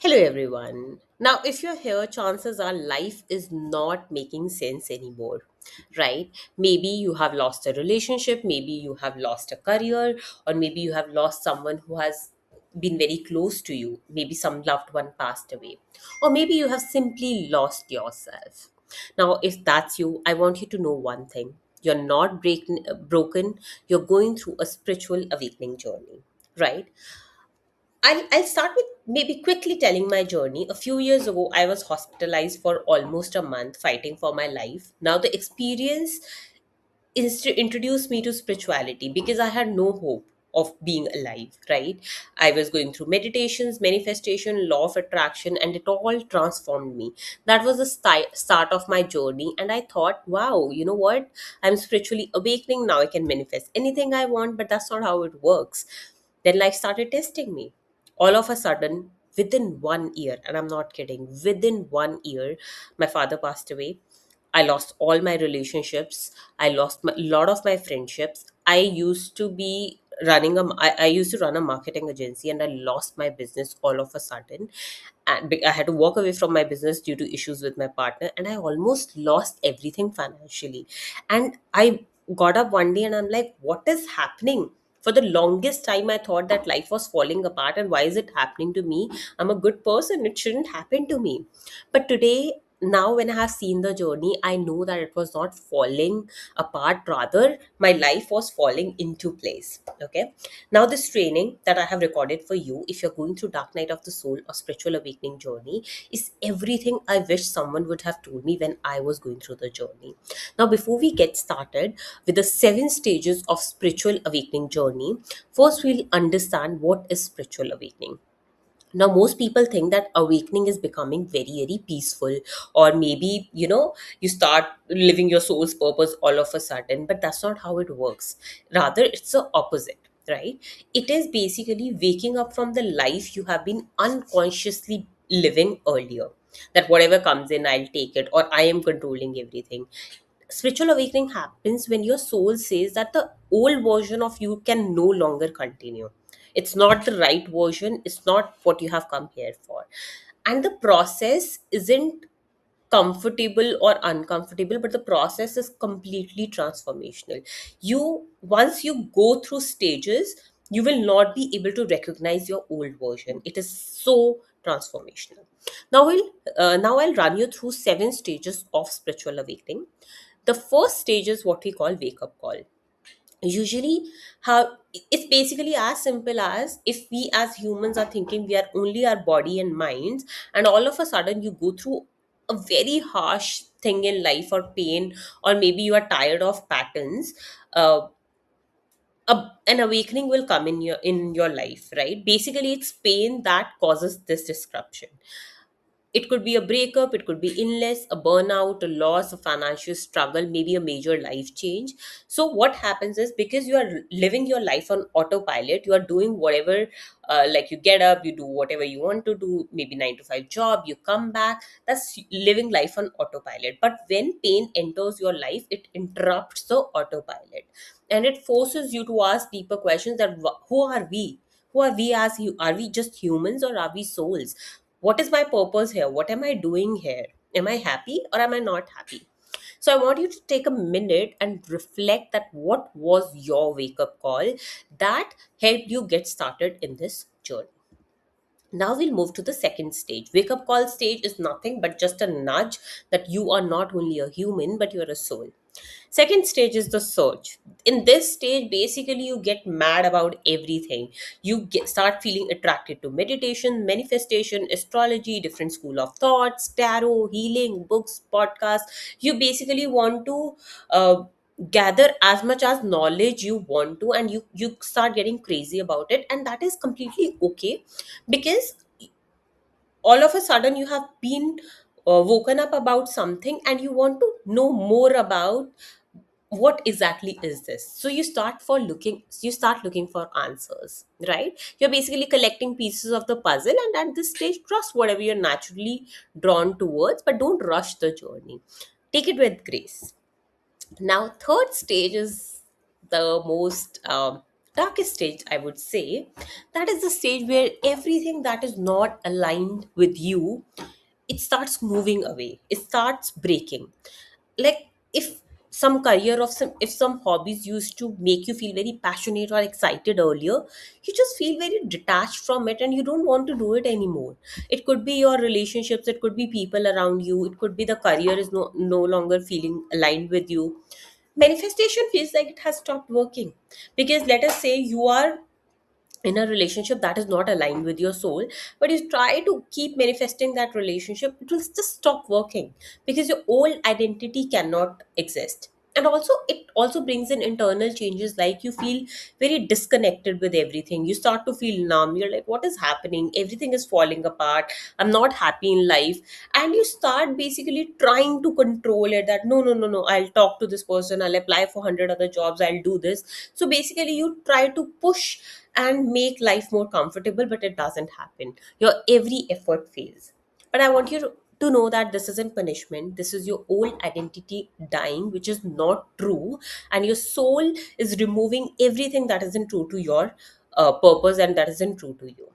Hello, everyone. Now, if you're here, chances are life is not making sense anymore, right? Maybe you have lost a relationship, maybe you have lost a career, or maybe you have lost someone who has been very close to you. Maybe some loved one passed away, or maybe you have simply lost yourself. Now, if that's you, I want you to know one thing: you're not broken, you're going through a spiritual awakening journey, right? I'll start with maybe quickly telling my journey. A few years ago, I was hospitalized for almost a month fighting for my life. Now, the experience introduced me to spirituality because I had no hope of being alive, right? I was going through meditations, manifestation, law of attraction, and it all transformed me. That was the start of my journey. And I thought, wow, you know what? I'm spiritually awakening. Now I can manifest anything I want, but that's not how it works. Then life started testing me. All of a sudden, within 1 year, and I'm not kidding, within 1 year, my father passed away. I lost all my relationships. I lost a lot of my friendships. I used to run a marketing agency, and I lost my business all of a sudden. And I had to walk away from my business due to issues with my partner, and I almost lost everything financially. And I got up one day and I'm like, what is happening? For the longest time, I thought that life was falling apart, and why is it happening to me? I'm a good person, it shouldn't happen to me. But today, now when I have seen the journey, I know that it was not falling apart, rather my life was falling into place. Okay, now this training that I have recorded for you, if you're going through dark night of the soul or spiritual awakening journey, is everything I wish someone would have told me when I was going through the journey. Now, before we get started with the 7 stages of spiritual awakening journey, first we'll understand what is spiritual awakening. Now, most people think that awakening is becoming very, very peaceful, or maybe, you start living your soul's purpose all of a sudden, but that's not how it works. Rather, it's the opposite, right? It is basically waking up from the life you have been unconsciously living earlier. That whatever comes in, I'll take it, or I am controlling everything. Spiritual awakening happens when your soul says that the old version of you can no longer continue. It's not the right version, it's not what you have come here for. And the process isn't comfortable or uncomfortable, but the process is completely transformational. Once you go through stages, you will not be able to recognize your old version. It is so transformational. Now I'll run you through 7 stages of spiritual awakening. The first stage is what we call wake up call. Usually, how it's basically as simple as, if we as humans are thinking we are only our body and minds, and all of a sudden you go through a very harsh thing in life, or pain, or maybe you are tired of patterns. An awakening will come in your life, right? Basically, it's pain that causes this disruption. It could be a breakup, it could be illness, a burnout, a loss, a financial struggle, maybe a major life change. So, what happens is, because you are living your life on autopilot, you are doing whatever, like you get up, you do whatever you want to do, maybe 9 to 5 job, you come back. That's living life on autopilot. But when pain enters your life, it interrupts the autopilot, and it forces you to ask deeper questions that who are we? Who are we as you? Are we just humans, or are we souls? What is my purpose here? What am I doing here? Am I happy, or am I not happy? So I want you to take a minute and reflect that what was your wake up call that helped you get started in this journey. Now we'll move to the second stage. Wake up call stage is nothing but just a nudge that you are not only a human, but you're a soul. Second stage is the search. In this stage, basically, you get mad about everything. Start feeling attracted to meditation, manifestation, astrology, different school of thoughts, tarot, healing, books, podcasts. You basically want to uh, gather as much as knowledge you want to, and you start getting crazy about it, and that is completely okay, because all of a sudden you have been woken up about something, and you want to know more about what exactly is this. So you start looking for answers, right? You're basically collecting pieces of the puzzle, and at this stage, trust whatever you're naturally drawn towards, but don't rush the journey. Take it with grace. Now, third stage is the most darkest stage, I would say, that is the stage where everything that is not aligned with you, it starts moving away, it starts breaking. Like, if some career of some if some hobbies used to make you feel very passionate or excited earlier, you just feel very detached from it and you don't want to do it anymore. It could be your relationships, it could be people around you, it could be the career is no longer feeling aligned with you. Manifestation feels like it has stopped working, because let us say you are in a relationship that is not aligned with your soul, but you try to keep manifesting that relationship, it will just stop working, because your old identity cannot exist. And also, it also brings in internal changes, like you feel very disconnected with everything, you start to feel numb, you're like, what is happening, everything is falling apart, I'm not happy in life. And you start basically trying to control it, that no, no, no, no, I'll talk to this person, I'll apply for 100 other jobs, I'll do this. So basically you try to push and make life more comfortable, but it doesn't happen. Your every effort fails. But I want you to know that this isn't punishment, this is your old identity dying, which is not true. And your soul is removing everything that isn't true to your purpose and that isn't true to you.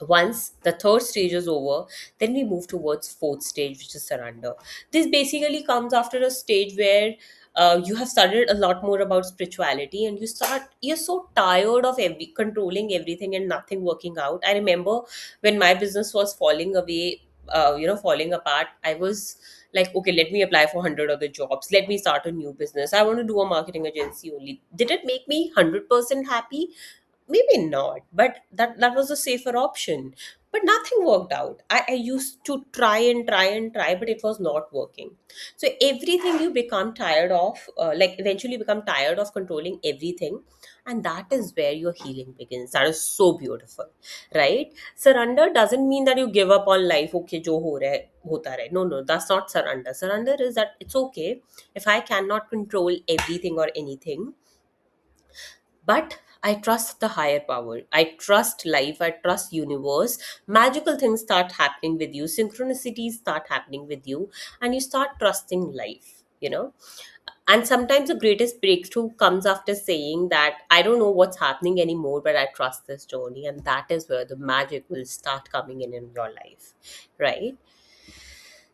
Once the third stage is over, then we move towards fourth stage, which is surrender. This basically comes after a stage where you have studied a lot more about spirituality, and you're so tired of controlling everything and nothing working out. I remember when my business was falling away, falling apart, I was like, okay, let me apply for 100 other jobs, let me start a new business, I want to do a marketing agency only. Did it make me 100% happy? Maybe not, but that was a safer option. But nothing worked out. I used to try and try and try, but it was not working. So everything you become tired of, like eventually become tired of controlling everything, and that is where your healing begins. That is so beautiful, right? Surrender doesn't mean that you give up on life. Okay, jo ho raha hai, hota rahe. No, no, that's not surrender. Surrender is that it's okay if I cannot control everything or anything, but I trust the higher power, I trust life, I trust universe. Magical things start happening with you, synchronicities start happening with you, and you start trusting life. And sometimes the greatest breakthrough comes after saying that I don't know what's happening anymore, but I trust this journey. And that is where the magic will start coming in your life, right?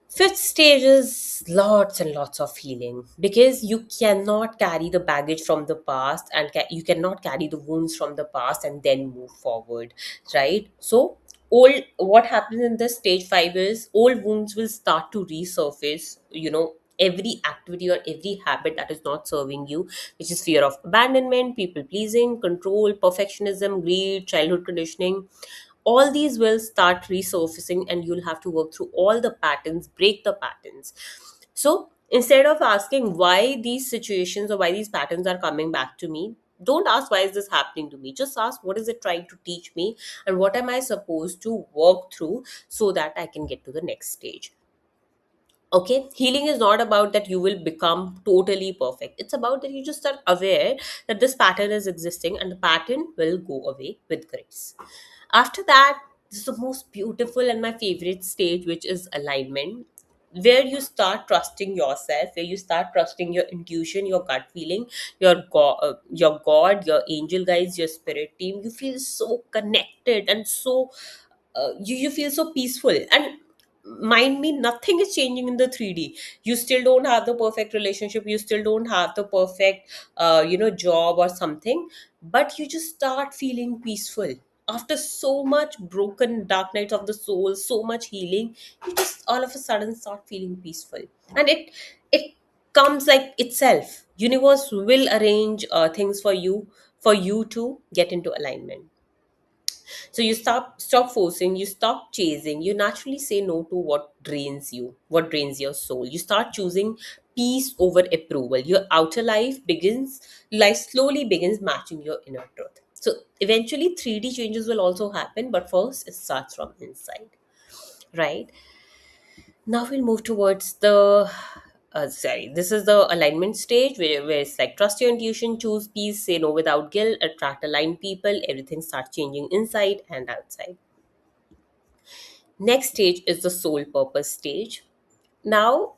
Fifth stage is lots and lots of healing, because you cannot carry the baggage from the past, and you cannot carry the wounds from the past and then move forward, right? So, what happens in this stage 5 is old wounds will start to resurface. Every activity or every habit that is not serving you, which is fear of abandonment, people pleasing, control, perfectionism, greed, childhood conditioning, all these will start resurfacing, and you'll have to work through all the patterns, break the patterns. So instead of asking why these situations or why these patterns are coming back to me, don't ask why is this happening to me, just ask what is it trying to teach me, and what am I supposed to work through so that I can get to the next stage. Okay, healing is not about that you will become totally perfect, it's about that you just are aware that this pattern is existing, and the pattern will go away with grace. After that, this is the most beautiful and my favorite stage, which is alignment, where you start trusting yourself, where you start trusting your intuition, your gut feeling, your god, your angel guides, your spirit team. You feel so connected and so you feel so peaceful. And mind me, nothing is changing in the 3D. You still don't have the perfect relationship, you still don't have the perfect job or something, but you just start feeling peaceful after so much broken dark nights of the soul, so much healing. You just all of a sudden start feeling peaceful, and it comes like itself. Universe will arrange things for you to get into alignment. So you stop forcing, you stop chasing, you naturally say no to what drains your soul. You start choosing peace over approval. Your outer life slowly begins matching your inner truth. So eventually 3D changes will also happen, but first it starts from inside, right? Now we'll move towards the this is the alignment stage, where it's like trust your intuition, choose peace, say no without guilt, attract aligned people, everything starts changing inside and outside. Next stage is the soul purpose stage. Now,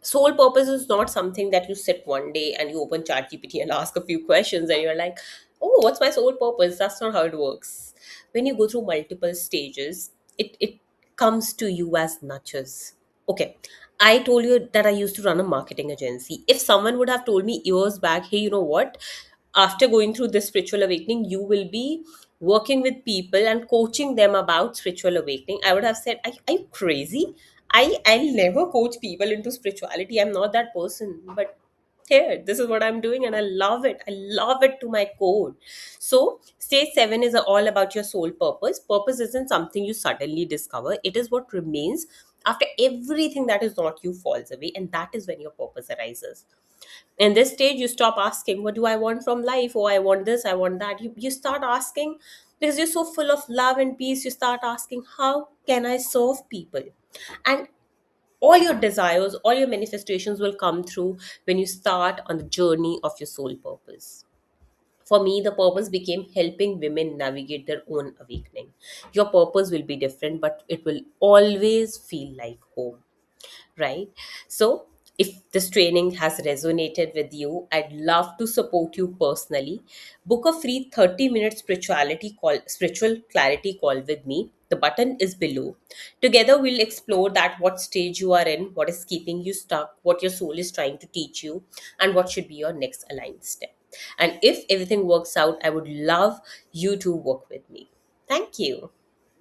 soul purpose is not something that you sit one day and you open ChatGPT and ask a few questions and you're like, oh, what's my soul purpose? That's not how it works. When you go through multiple stages, it comes to you as nudges. Okay. I told you that I used to run a marketing agency. If someone would have told me years back, hey, you know what? After going through this spiritual awakening, you will be working with people and coaching them about spiritual awakening, I would have said, are you crazy? I'll never coach people into spirituality. I'm not that person. But here, this is what I'm doing, and I love it. I love it to my core. So stage 7 is all about your soul purpose. Purpose isn't something you suddenly discover, it is what remains after everything that is not you falls away, and that is when your purpose arises. In this stage, you stop asking, what do I want from life? Oh, I want this, I want that. You start asking, because you're so full of love and peace, you start asking, how can I serve people? And all your desires, all your manifestations will come through when you start on the journey of your soul purpose. For me, the purpose became helping women navigate their own awakening. Your purpose will be different, but it will always feel like home, right? So, if this training has resonated with you, I'd love to support you personally. Book a free 30-minute spiritual clarity call with me. The button is below. Together, we'll explore that what stage you are in, what is keeping you stuck, what your soul is trying to teach you, and what should be your next aligned step. And if everything works out, I would love you to work with me. Thank you.